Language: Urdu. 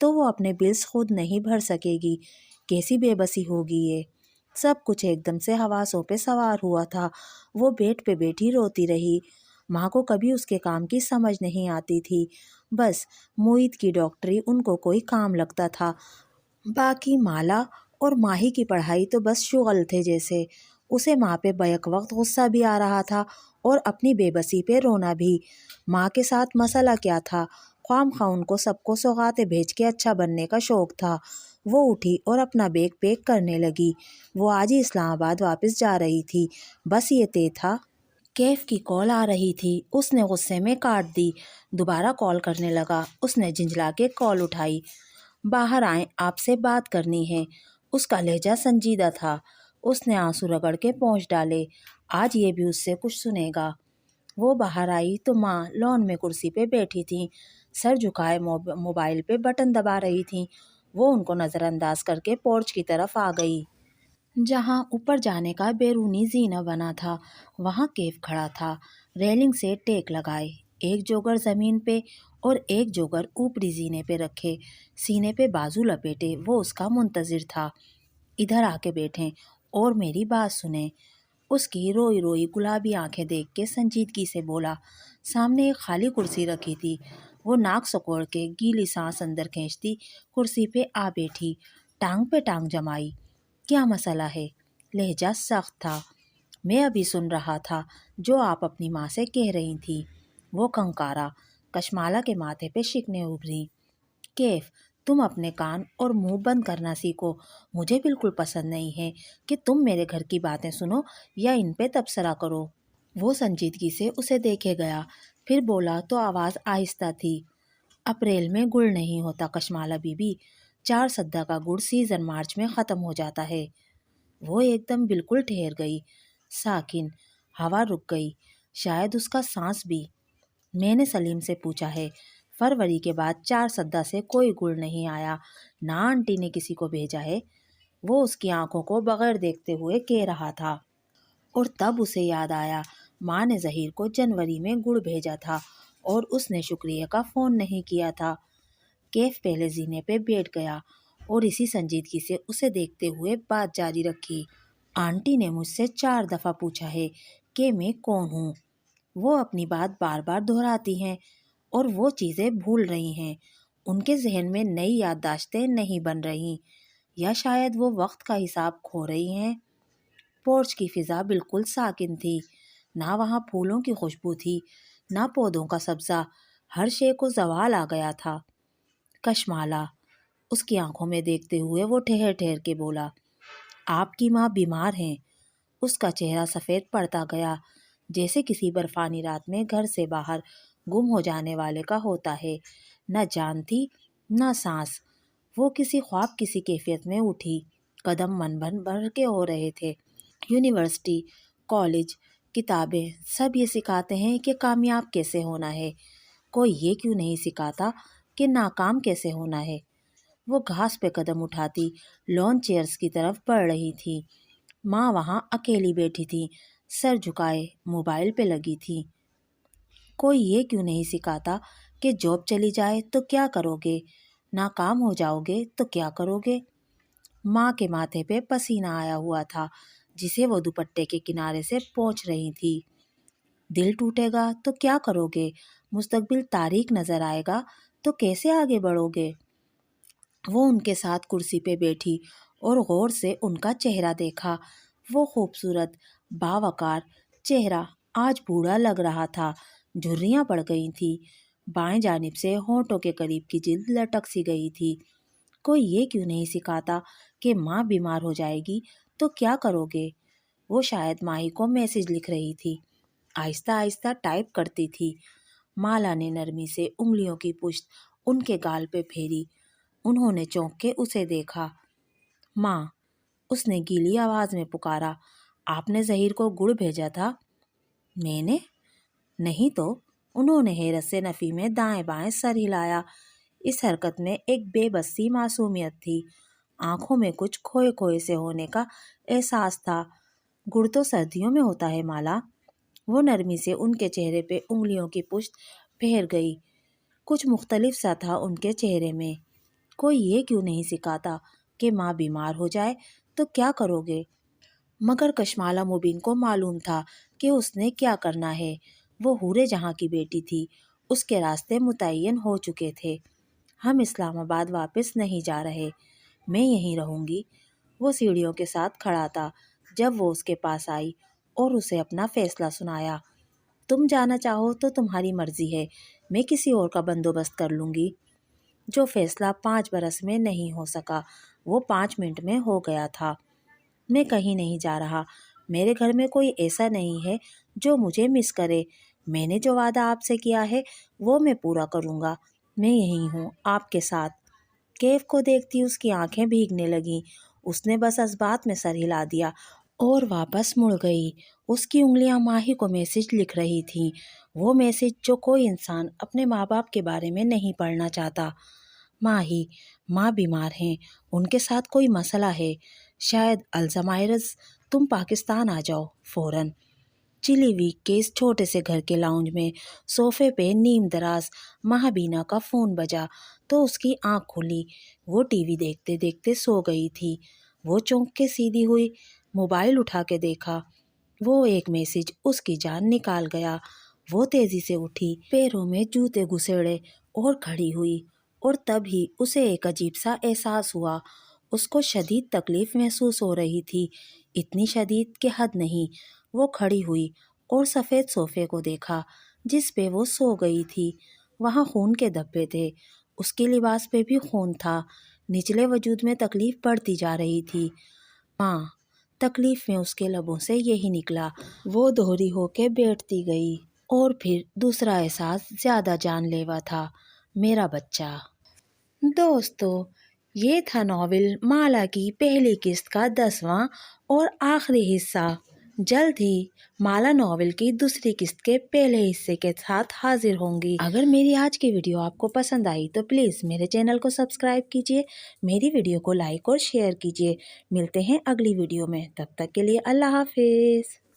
تو وہ اپنے بلز خود نہیں بھر سکے گی۔ کیسی بے بسی ہوگی یہ۔ سب کچھ ایک دم سے حواسوں پہ سوار ہوا تھا۔ وہ بیڈ پہ بیٹھی روتی رہی۔ ماں کو کبھی اس کے کام کی سمجھ نہیں آتی تھی۔ بس موہت کی ڈاکٹری ان کو کوئی کام لگتا تھا، باقی مالا اور ماہی کی پڑھائی تو بس شغل تھے جیسے۔ اسے ماں پہ بیک وقت غصہ بھی آ رہا تھا اور اپنی بے بسی پہ رونا بھی۔ ماں کے ساتھ مسئلہ کیا تھا؟ خواہ خواہ ان کو سب کو سوغاتیں بھیج کے اچھا بننے کا شوق تھا۔ وہ اٹھی اور اپنا بیگ پیک کرنے لگی۔ وہ آج ہی اسلام آباد واپس جا رہی تھی۔ بس یہ طے تھا۔ کیف کی کال آ رہی تھی۔ اس نے غصے میں کاٹ دی۔ دوبارہ کال کرنے لگا۔ اس نے جھنجھلا کے کال اٹھائی۔ باہر آئیں، آپ سے بات کرنی ہے۔ اس کا لہجہ سنجیدہ تھا۔ اس نے آنسو رگڑ کے پونچھ ڈالے۔ آج یہ بھی اس سے کچھ سنے گا۔ وہ باہر آئی تو ماں لان میں کرسی پہ بیٹھی تھیں، سر جھکائے موبائل پہ بٹن دبا رہی تھیں۔ وہ ان کو نظر انداز کر کے پورچ کی طرف آ گئی، جہاں اوپر جانے کا بیرونی زینہ بنا تھا۔ وہاں کیف کھڑا تھا، ریلنگ سے ٹیک لگائے، ایک جوگر زمین پہ اور ایک جوگر اوپری زینے پہ رکھے، سینے پہ بازو لپیٹے۔ وہ اس کا منتظر تھا۔ ادھر آ کے بیٹھیں اور میری بات سنیں۔ اس کی روئی روئی گلابی آنکھیں دیکھ کے سنجیدگی سے بولا۔ سامنے ایک خالی کرسی رکھی تھی۔ وہ ناک سکوڑ کے گیلی سانس اندر کھینچتی کرسی پہ آ بیٹھی، ٹانگ پہ ٹانگ جمائی۔ کیا مسئلہ ہے؟ لہجہ سخت تھا۔ میں ابھی سن رہا تھا جو آپ اپنی ماں سے کہہ رہی تھی۔ وہ کنکارا۔ کشمالہ کے ماتھے پہ شکنیں ابھری۔ کیف، تم اپنے کان اور منہ بند کرنا سیکھو۔ مجھے بالکل پسند نہیں ہے کہ تم میرے گھر کی باتیں سنو یا ان پہ تبصرہ کرو۔ وہ سنجیدگی سے اسے دیکھے گیا، پھر بولا تو آواز آہستہ تھی۔ اپریل میں گڑ نہیں ہوتا کشمالہ بی بی، 4 سدہ کا گڑ سیزن مارچ میں ختم ہو جاتا ہے۔ وہ ایک دم بالکل ٹھہر گئی، ساکن۔ ہوا رک گئی، شاید اس کا سانس بھی۔ میں نے سلیم سے پوچھا ہے، فروری کے بعد 4 سدہ سے کوئی گڑ نہیں آیا، نہ آنٹی نے کسی کو بھیجا ہے۔ وہ اس کی آنکھوں کو بغیر دیکھتے ہوئے کہہ رہا تھا، اور تب اسے یاد آیا ماں نے ظہیر کو جنوری میں گڑ بھیجا تھا اور اس نے شکریہ کا فون نہیں کیا تھا۔ کیف پہلے زینے پہ بیٹھ گیا اور اسی سنجیدگی سے اسے دیکھتے ہوئے بات جاری رکھی۔ آنٹی نے مجھ سے 4 دفعہ پوچھا ہے کہ میں کون ہوں۔ وہ اپنی بات بار بار دہراتی ہیں اور وہ چیزیں بھول رہی ہیں۔ ان کے ذہن میں نئی یادداشتیں نہیں بن رہی، یا شاید وہ وقت کا حساب کھو رہی ہیں۔ پورچ کی فضا بالکل ساکن تھی، نہ وہاں پھولوں کی خوشبو تھی، نہ پودوں کا سبزہ۔ ہر شے کو زوال آ گیا تھا۔ کشمالہ، اس کی آنکھوں میں دیکھتے ہوئے وہ ٹھہر ٹھہر کے بولا، آپ کی ماں بیمار ہیں۔ اس کا چہرہ سفید پڑتا گیا، جیسے کسی برفانی رات میں گھر سے باہر گم ہو جانے والے کا ہوتا ہے۔ نہ جان تھی نہ سانس۔ وہ کسی خواب کسی کیفیت میں اٹھی، قدم من بھر بھر کے ہو رہے تھے۔ یونیورسٹی، کالج، کتابیں سب یہ سکھاتے ہیں کہ کامیاب کیسے ہونا ہے، کوئی یہ کیوں نہیں سکھاتا کہ ناکام کیسے ہونا ہے۔ وہ گھاس پہ قدم اٹھاتی لان چیئرز کی طرف بڑھ رہی تھی۔ ماں وہاں اکیلی بیٹھی تھی، سر جھکائے موبائل پہ لگی تھی۔ کوئی یہ کیوں نہیں سکھاتا کہ جاب چلی جائے تو کیا کرو گے، ناکام ہو جاؤ گے تو کیا کرو گے۔ ماں کے ماتھے پہ پسینہ آیا ہوا تھا، جسے وہ دوپٹے کے کنارے سے پونچھ رہی تھی۔ دل ٹوٹے گا تو کیا کرو گے، مستقبل تاریک نظر آئے گا تو کیسے آگے بڑھو گے۔ وہ ان کے ساتھ کرسی پہ بیٹھی اور غور سے ان کا چہرہ دیکھا۔ وہ خوبصورت باوقار چہرہ آج بوڑھا لگ رہا تھا، جھریاں پڑ گئی تھی، بائیں جانب سے ہونٹوں کے قریب کی جلد لٹک سی گئی تھی۔ کوئی یہ کیوں نہیں سکھاتا کہ ماں بیمار ہو جائے گی تو کیا کرو گے۔ وہ شاید ماہی کو میسج لکھ رہی تھی، آہستہ آہستہ ٹائپ کرتی تھی۔ مالا نے نرمی سے انگلیوں کی پشت ان کے گال پہ پھیری۔ انہوں نے چونک کے اسے دیکھا۔ ماں، اس نے گیلی آواز میں پکارا، آپ نے ظہیر کو گڑ بھیجا تھا؟ میں نے؟ نہیں تو۔ انہوں نے حیرت سے نفی میں دائیں بائیں سر ہلایا۔ اس حرکت میں ایک بے بس سی معصومیت تھی، آنکھوں میں کچھ کھوئے کھوئے سے ہونے کا احساس تھا۔ گڑ تو سردیوں میں ہوتا ہے مالا۔ وہ نرمی سے ان کے چہرے پہ انگلیوں کی پشت پھیر گئی۔ کچھ مختلف سا تھا ان کے چہرے میں، کوئی یہ کیوں نہیں سکھاتا کہ ماں بیمار ہو جائے تو کیا کرو گے؟ مگر کشمالہ مبین کو معلوم تھا کہ اس نے کیا کرنا ہے۔ وہ حورِ جہاں کی بیٹی تھی، اس کے راستے متعین ہو چکے تھے۔ ہم اسلام آباد واپس نہیں جا رہے، میں یہیں رہوں گی۔ وہ سیڑھیوں کے ساتھ کھڑا تھا جب وہ اس کے پاس آئی اور اسے اپنا فیصلہ سنایا۔ تم جانا چاہو تو تمہاری مرضی ہے، میں کسی اور کا بندوبست کر لوں گی۔ جو فیصلہ 5 برس میں نہیں ہو سکا وہ 5 منٹ میں ہو گیا تھا۔ میں کہیں نہیں جا رہا، میرے گھر میں کوئی ایسا نہیں ہے جو مجھے مس کرے۔ میں نے جو وعدہ آپ سے کیا ہے وہ میں پورا کروں گا۔ میں یہیں ہوں آپ کے ساتھ۔ کیف کو دیکھتی اس کی آنکھیں بھیگنے لگیں۔ اس نے بس اس بات میں سر ہلا دیا اور واپس مڑ گئی۔ اس کی انگلیاں ماہی کو میسج لکھ رہی تھیں، وہ میسج جو کوئی انسان اپنے ماں باپ کے بارے میں نہیں پڑھنا چاہتا۔ ماہی، ماں بیمار ہیں، ان کے ساتھ کوئی مسئلہ ہے، شاید الزائمرز۔ تم پاکستان آ جاؤ فوراً۔ چلی ویک کے اس چھوٹے سے گھر کے لاؤنج میں صوفے پہ نیم دراز مہابینا کا فون بجا تو اس کی آنکھ کھلی۔ وہ ٹی وی دیکھتے دیکھتے سو گئی تھی۔ وہ چونک کے سیدھی ہوئی، موبائل اٹھا کے دیکھا۔ وہ ایک میسج اس کی جان نکال گیا۔ وہ تیزی سے اٹھی، پیروں میں جوتے گھسیڑے اور کھڑی ہوئی، اور تب ہی اسے ایک عجیب سا احساس ہوا۔ اس کو شدید تکلیف محسوس ہو رہی تھی، اتنی شدید کہ حد نہیں۔ وہ کھڑی ہوئی اور سفید صوفے کو دیکھا جس پہ وہ سو گئی تھی۔ وہاں خون کے دھبے تھے، اس کے لباس پہ بھی خون تھا۔ نچلے وجود میں تکلیف بڑھتی جا رہی تھی۔ ماں، تکلیف میں اس کے لبوں سے یہی نکلا۔ وہ دوہری ہو کے بیٹھتی گئی، اور پھر دوسرا احساس زیادہ جان لیوا تھا، میرا بچہ۔ دوستو، یہ تھا ناول مالا کی پہلی قسط کا 10واں اور آخری حصہ۔ جلد ہی مالا ناول کی دوسری قسط کے پہلے حصے کے ساتھ حاضر ہوں گی۔ اگر میری آج کی ویڈیو آپ کو پسند آئی تو پلیز میرے چینل کو سبسکرائب کیجیے، میری ویڈیو کو لائک اور شیئر کیجیے۔ ملتے ہیں اگلی ویڈیو میں، تب تک کے لیے اللہ حافظ۔